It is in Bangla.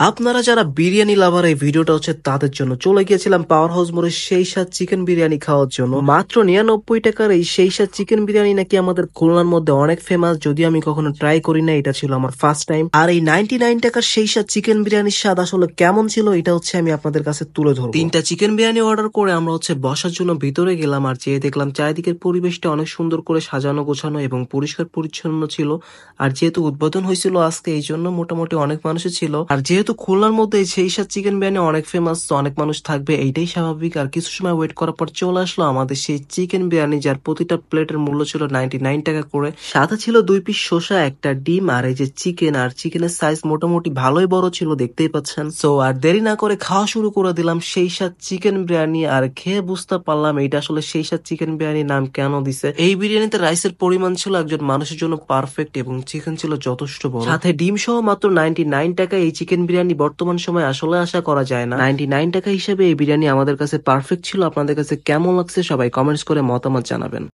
আপনারা যারা বিরিয়ানি লাভার এই ভিডিওটা হচ্ছে তাদের জন্য। চলে গিয়েছিলাম পাওয়ার হাউস মোড়ে সেই স্বাদ চিকেন বিরিয়ানি খাওয়ার জন্য। মাত্র 99 টাকার এই সেই স্বাদ চিকেন বিরিয়ানি নাকি আমাদের খুলনার মধ্যে অনেক ফেমাস, যদিও আমি কখনো ট্রাই করি না, এটা ছিল আমার ফার্স্ট টাইম। আর এই 99 টাকার সেই স্বাদ চিকেন বিরিয়ানির স্বাদ আসলে কেমন ছিল এটা হচ্ছে আমি আপনাদের কাছে তুলে ধরবো। 3টা চিকেন বিরিয়ানি অর্ডার করে আমরা হচ্ছে বসার জন্য ভিতরে গেলাম, আর যেয়ে দেখলাম চারিদিকের পরিবেশটা অনেক সুন্দর করে সাজানো গোছানো এবং পরিষ্কার পরিচ্ছন্ন ছিল। আর যেহেতু উদ্বোধন হয়েছিল আজকে, এই জন্য মোটামুটি অনেক মানুষই ছিল। আর যেহেতু খুলনার মধ্যে সেই স্বাদ চিকেন বিরিয়ানি অনেক ফেমাস, তো অনেক মানুষ থাকবে এইটাই স্বাভাবিক। আর কিছু সময় ওয়েট করার পর চলে আসলো আমাদের সেই চিকেন বিরিয়ানি, যার প্রতিটা প্লেটের মূল্য ছিল 99 টাকা করে। সাথে ছিল 2 পিস শসা, একটা ডিম, আর এই যে চিকেন। আর চিকেনের সাইজ মোটামুটি ভালোই বড় ছিল, দেখতেই পাচ্ছেন। সো আর দেরি না করে খাওয়া শুরু করে দিলাম সেই স্বাদ চিকেন বিরিয়ানি। আর খেয়ে বুঝতে পারলাম এইটা আসলে সেই স্বাদ চিকেন বিরিয়ানির নাম কেন দিছে। এই বিরিয়ানিতে রাইসের পরিমাণ ছিল একজন মানুষের জন্য পারফেক্ট, এবং চিকেন ছিল যথেষ্ট বড়, সাথে ডিম সহ মাত্র 99 টাকা। এই চিকেন বিরিয়ানি বর্তমান সময় আসলে আশা করা যায় না। 99 টাকা হিসেবে এই বিরিয়ানি আমাদের কাছে পারফেক্ট ছিল। আপনাদের কাছে কেমন লাগছে সবাই কমেন্টস করে মতামত জানাবেন।